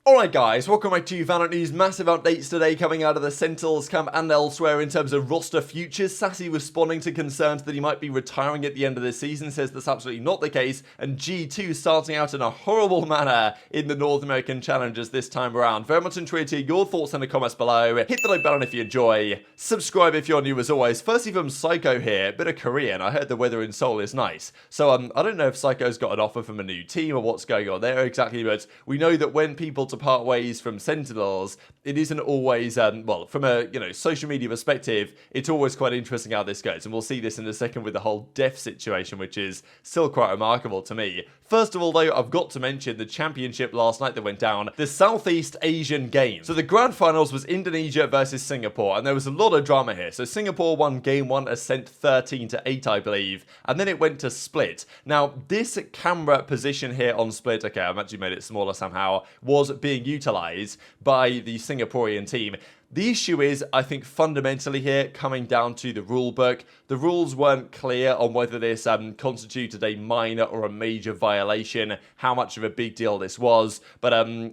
Alright guys, welcome back to VALORANT News. Massive updates today coming out of the Sentinels camp and elsewhere in terms of roster futures. Sacy responding to concerns that he might be retiring at the end of the season, says that's absolutely not the case, and G2 starting out in a horrible manner in the North American Challengers this time around. Very much intrigued to hear your thoughts in the comments below. Hit the like button if you enjoy. Subscribe if you're new as always. Firstly from Psycho here, bit of Korean. I heard the weather in Seoul is nice. So I don't know if Psycho's got an offer from a new team or what's going on there exactly, but we know that when people to part ways from Sentinels, it isn't always, well, from a, social media perspective, it's always quite interesting how this goes. And we'll see this in a second with the whole Dephh situation, which is still quite remarkable to me. First of all, though, I've got to mention the championship last night that went down, the Southeast Asian Games. So the grand finals was Indonesia versus Singapore, and there was a lot of drama here. So Singapore won game 1, Ascent 13-8, I believe, and then it went to split. Now, this camera position here on split, okay, I've actually made it smaller somehow, was being utilized by the Singaporean team. The issue is, I think, fundamentally here, coming down to the rule book. The rules weren't clear on whether this constituted a minor or a major violation, how much of a big deal this was. But,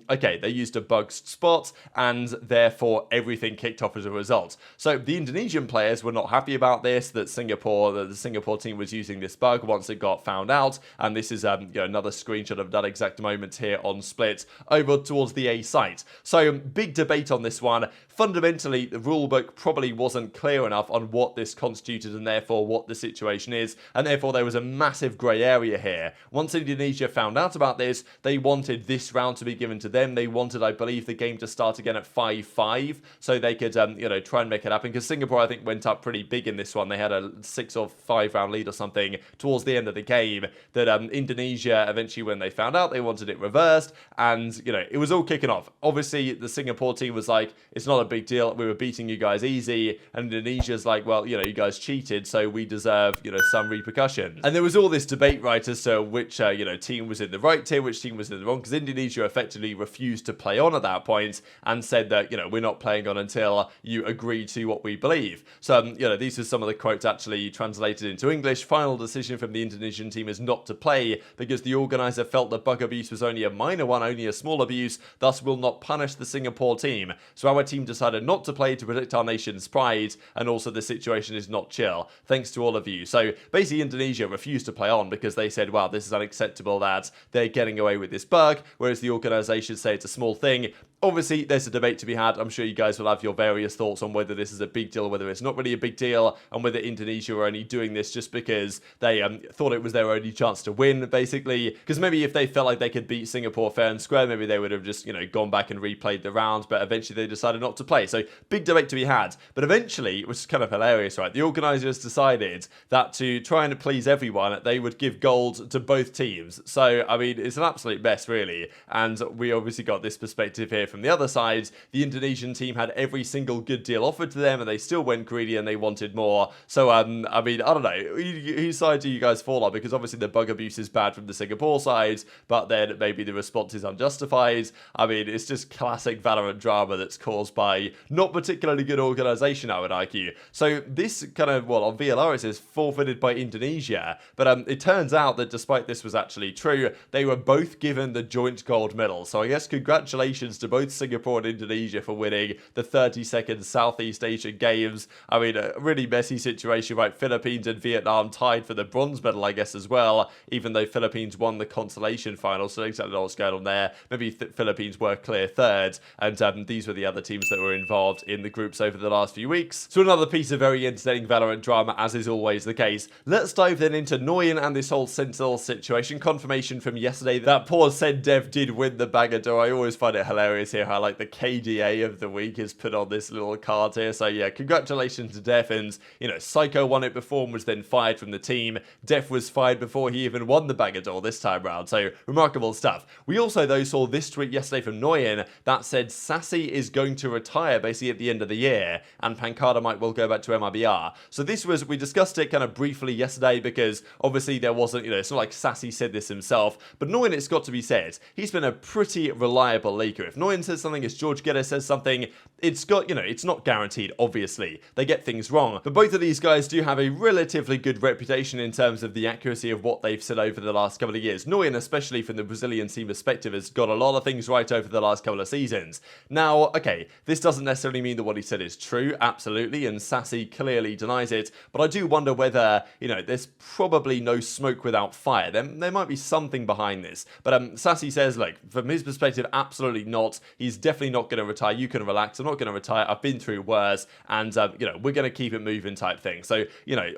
okay, they used a bugged spot, and therefore everything kicked off as a result. So the Indonesian players were not happy about this, that the Singapore team was using this bug once it got found out. And this is another screenshot of that exact moment here on Split over towards the A site. So big debate on this one. Fundamentally, the rulebook probably wasn't clear enough on what this constituted and therefore what the situation is, and therefore there was a massive grey area here. Once Indonesia found out about this, they wanted this round to be given to them. They wanted, I believe, the game to start again at 5-5, so they could, try and make it happen, because Singapore, I think, went up pretty big in this one. They had a 6 or 5 round lead or something towards the end of the game, that Indonesia, eventually, when they found out, they wanted it reversed, and, it was all kicking off. Obviously, the Singapore team was like, it's not a big deal, we were beating you guys easy, and Indonesia's like, well, you guys cheated, so we deserve, some repercussions. And there was all this debate, right, as to which, team was in the right tier, which team was in the wrong, because Indonesia effectively refused to play on at that point, and said that, we're not playing on until you agree to what we believe. So, these are some of the quotes actually translated into English. Final decision from the Indonesian team is not to play, because the organizer felt that bug abuse was only a minor one, only a small abuse, thus will not punish the Singapore team. So our team decided not to play to protect our nation's pride, and also the situation is not chill. Thanks to all of you. So basically Indonesia refused to play on because they said, wow, this is unacceptable that they're getting away with this bug, whereas the organization say it's a small thing. Obviously, there's a debate to be had. I'm sure you guys will have your various thoughts on whether this is a big deal, whether it's not really a big deal, and whether Indonesia are only doing this just because they thought it was their only chance to win, basically. Because maybe if they felt like they could beat Singapore fair and square, maybe they would have just, gone back and replayed the round, but eventually they decided not to play. So, big debate to be had. But eventually, which is kind of hilarious, right, the organisers decided that to try and please everyone, they would give gold to both teams. So, I mean, it's an absolute mess, really. And we obviously got this perspective here from the other side. The Indonesian team had every single good deal offered to them, and they still went greedy and they wanted more. So, I mean, I don't know. Whose side do you guys fall on? Because obviously the bug abuse is bad from the Singapore side, but then maybe the response is unjustified. I mean, it's just classic Valorant drama that's caused by not particularly good organisation, I would argue. So this kind of, well, on VLR it says forfeited by Indonesia, but it turns out that despite this was actually true, they were both given the joint gold medal. So I guess congratulations to both Singapore and Indonesia for winning the 32nd Southeast Asian Games. I mean, a really messy situation, right? Philippines and Vietnam tied for the bronze medal, I guess, as well, even though Philippines won the consolation final, so I don't know what's going on there. Maybe Philippines were clear third, and these were the other teams that were involved in the groups over the last few weeks. So another piece of very entertaining Valorant drama, as is always the case. Let's dive then into Nguyen and this whole Sentinels situation. Confirmation from yesterday that poor cNed did win the Bagador. I always find it hilarious here how, like, the KDA of the week is put on this little card here. So yeah, congratulations to Dephh, and Psycho won it before and was then fired from the team. Dephh was fired before he even won the Bagador this time round. So remarkable stuff. We also, though, saw this tweet yesterday from Nguyen that said Sacy is going to retire retire basically at the end of the year, and Pancada might well go back to MIBR. So this was, we discussed it kind of briefly yesterday because obviously there wasn't, it's not like Sacy said this himself, but Noyan, it's got to be said, he's been a pretty reliable leaker. If Noyan says something, if George Geddes says something, it's got, it's not guaranteed, obviously. They get things wrong, but both of these guys do have a relatively good reputation in terms of the accuracy of what they've said over the last couple of years. Noyan, especially from the Brazilian team perspective, has got a lot of things right over the last couple of seasons. Now, okay, this doesn't necessarily mean that what he said is true, absolutely, and Sacy clearly denies it, but I do wonder whether, there's probably no smoke without fire. There might be something behind this, but Sacy says, look, from his perspective, absolutely not. He's definitely not going to retire. You can relax. I'm not going to retire. I've been through worse, and, we're going to keep it moving type thing. So,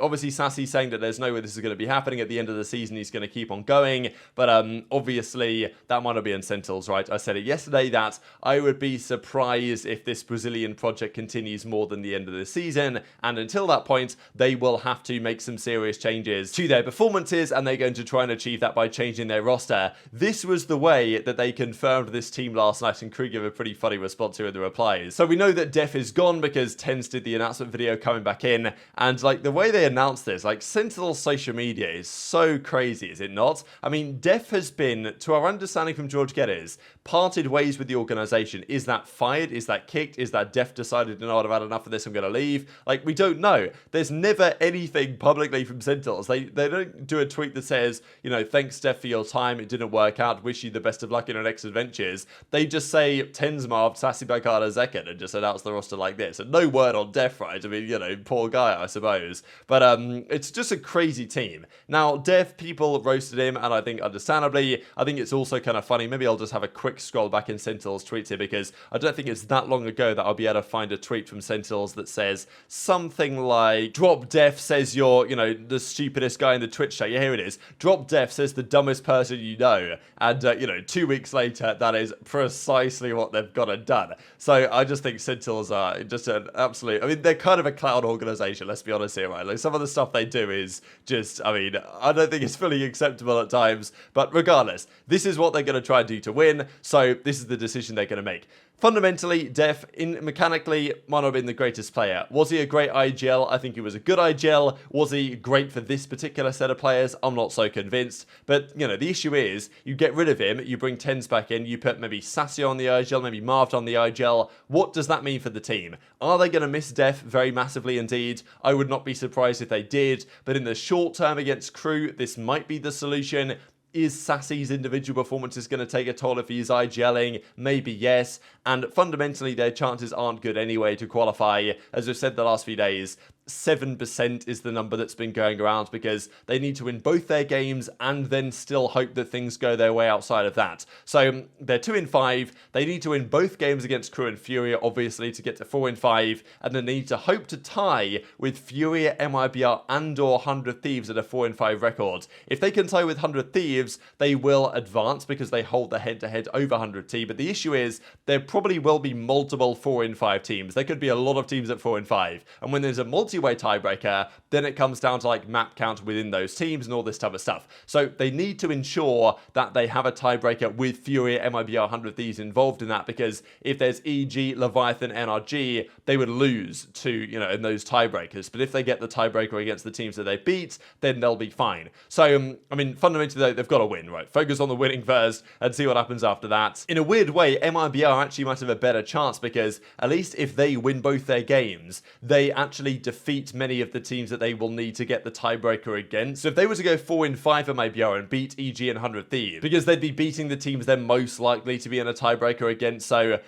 obviously Sacy's saying that there's no way this is going to be happening at the end of the season. He's going to keep on going, but obviously that might not be in Sentinels, right? I said it yesterday that I would be surprised if this Brazilian project continues more than the end of the season, and until that point, they will have to make some serious changes to their performances, and they're going to try and achieve that by changing their roster. This was the way that they confirmed this team last night, and Crew gave a pretty funny response here in the replies. So we know that Dephh is gone because TenZ did the announcement video coming back in, and like the way they announced this, like Sentinel's social media is so crazy, is it not? I mean, Dephh has been, to our understanding from George Geddes, parted ways with the organization. Is that fired? Is that kicked? Is that Dephh decided, no, I've had enough of this, I'm going to leave? Like, we don't know. There's never anything publicly from Sentinels. They don't do a tweet that says, thanks Dephh for your time, it didn't work out, wish you the best of luck in your next adventures. They just say TenZ marved Sacy Pancada Zekid and just announce the roster like this. And no word on Dephh, right? I mean, poor guy, I suppose. But it's just a crazy team. Now, Dephh, people roasted him, and I think understandably, I think it's also kind of funny. Maybe I'll just have a quick scroll back in Sentinels tweets here, because I don't think it's that long ago that I'll be able to find a tweet from Sentinels that says something like, Drop Dephh says you're, the stupidest guy in the Twitch chat. Yeah, here it is. Drop Dephh says the dumbest person you know. And, 2 weeks later, that is precisely what they've got and done. So I just think Sentinels are just an absolute, I mean, they're kind of a clown organization, let's be honest here, right? Like, some of the stuff they do is just, I mean, I don't think it's fully acceptable at times, but regardless, this is what they're going to try and do to win, so this is the decision they're going to make. Fundamentally, Dephh, mechanically, might not have been the greatest player. Was he a great IGL? I think he was a good IGL. Was he great for this particular set of players? I'm not so convinced. But, the issue is, you get rid of him, you bring TenZ back in, you put maybe Sacy on the IGL, maybe Marved on the IGL. What does that mean for the team? Are they going to miss Dephh very massively indeed? I would not be surprised if they did. But in the short term against Crew, this might be the solution. Is Sacy's individual performances going to take a toll if he's IGLing? Maybe yes. And fundamentally, their chances aren't good anyway to qualify. As I've said the last few days, 7% is the number that's been going around, because they need to win both their games and then still hope that things go their way outside of that. So they're 2-5. They need to win both games against Crew and Furia, obviously, to get to 4-5. And then they need to hope to tie with Furia, MIBR, and/or 100 Thieves at a 4-5 record. If they can tie with 100 Thieves, they will advance because they hold the head-to-head over 100T. But the issue is, there probably will be multiple 4-5 teams. There could be a lot of teams at 4-5. And when there's a multi-way tiebreaker, then it comes down to like map count within those teams and all this type of stuff. So they need to ensure that they have a tiebreaker with Furia, MIBR, 100 Thieves involved in that, because if there's EG, Leviathan, NRG, they would lose to, in those tiebreakers. But if they get the tiebreaker against the teams that they beat, then they'll be fine. So, I mean, fundamentally, they've got to win, right? Focus on the winning first and see what happens after that. In a weird way, MIBR actually might have a better chance, because at least if they win both their games, they actually defeat many of the teams that they will need to get the tiebreaker against. So if they were to go 4-5 for MIBR and beat EG and 100 Thieves, because they'd be beating the teams they're most likely to be in a tiebreaker against. So,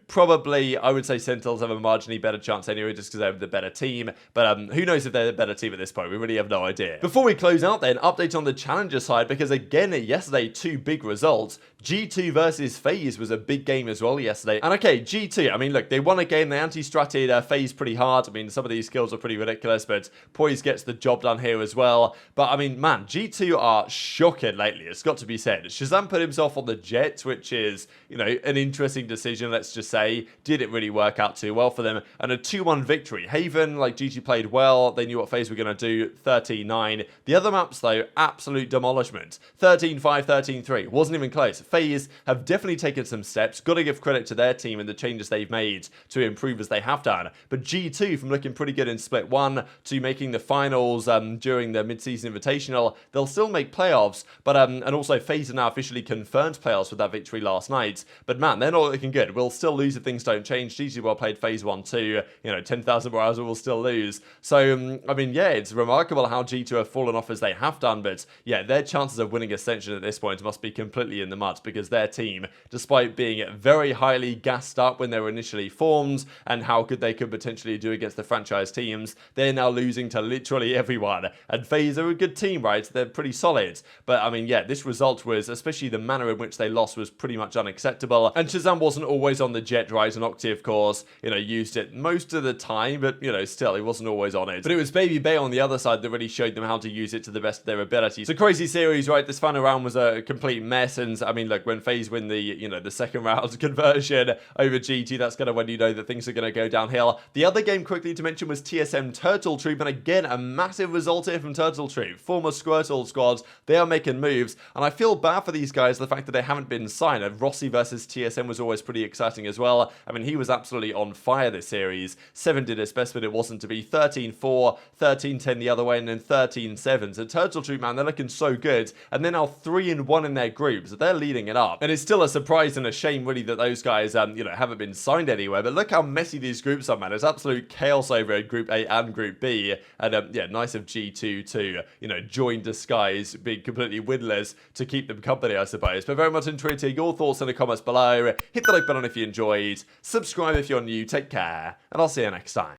probably I would say Sentinels have a marginally better chance anyway, just because they're the better team. But who knows if they're the better team at this point? We really have no idea. Before we close out then, update on the challenger side, because again, yesterday, 2 big results. G2 versus FaZe was a big game as well yesterday. And okay, G2, I mean, look, they won a game. They anti-stratted FaZe pretty hard. I mean, some of these skills are pretty ridiculous, but Poise gets the job done here as well. But I mean, man, G2 are shocking lately, it's got to be said. ShahZaM put himself on the Jet, which is, an interesting decision, let's just say. Didn't really work out too well for them. And a 2-1 victory. Haven, like, G2 played well. They knew what FaZe were going to do. 13-9. The other maps, though, absolute demolishment. 13-5, 13-3. Wasn't even close. FaZe have definitely taken some steps. Got to give credit to their team and the changes they've made to improve as they have done. But G2, from looking pretty good in Split 1 to making the finals during the mid-season invitational, they'll still make playoffs. But and also FaZe have now officially confirmed playoffs with that victory last night. But man, they're not looking good. We'll still lose if things don't change. GG well played FaZe 1-2. 10,000 more hours, we'll still lose. So, I mean, yeah, it's remarkable how G2 have fallen off as they have done. But yeah, their chances of winning Ascension at this point must be completely in the mud, because their team, despite being very highly gassed up when they were initially formed and how good they could potentially do against the franchise teams, they're now losing to literally everyone. And FaZe are a good team, right? They're pretty solid. But I mean, yeah, this result was, especially the manner in which they lost, was pretty much unacceptable. And ShahZaM wasn't always on the jet, right? And OpTic, of course, used it most of the time, but still, he wasn't always on it. But it was babybay on the other side that really showed them how to use it to the best of their ability. So crazy series, right? This final round was a complete mess. And I mean, look, when FaZe win the second round conversion over G2, that's kind of when you know that things are going to go downhill. The other game quickly to mention was TSM Turtle Troop, and again, a massive result here from Turtle Troop. Former Squirtle squads, they are making moves, and I feel bad for these guys, the fact that they haven't been signed. And Rossi versus TSM was always pretty exciting as well. I mean, he was absolutely on fire this series. 7 did his best, but it wasn't to be. 13-4, 13-10 the other way, and then 13-7. So Turtle Troop, man, they're looking so good, and they're now 3-1 in their groups. They're leading it up, and it's still a surprise and a shame, really, that those guys, haven't been signed anywhere. But look how messy these groups are, man. It's absolute chaos over in Group A and Group B, and yeah, nice of G2 to join disguise, being completely winless to keep them company, I suppose. But very much enjoyed to hear your thoughts in the comments below. Hit the like button if you enjoyed. Subscribe if you're new. Take care, and I'll see you next time.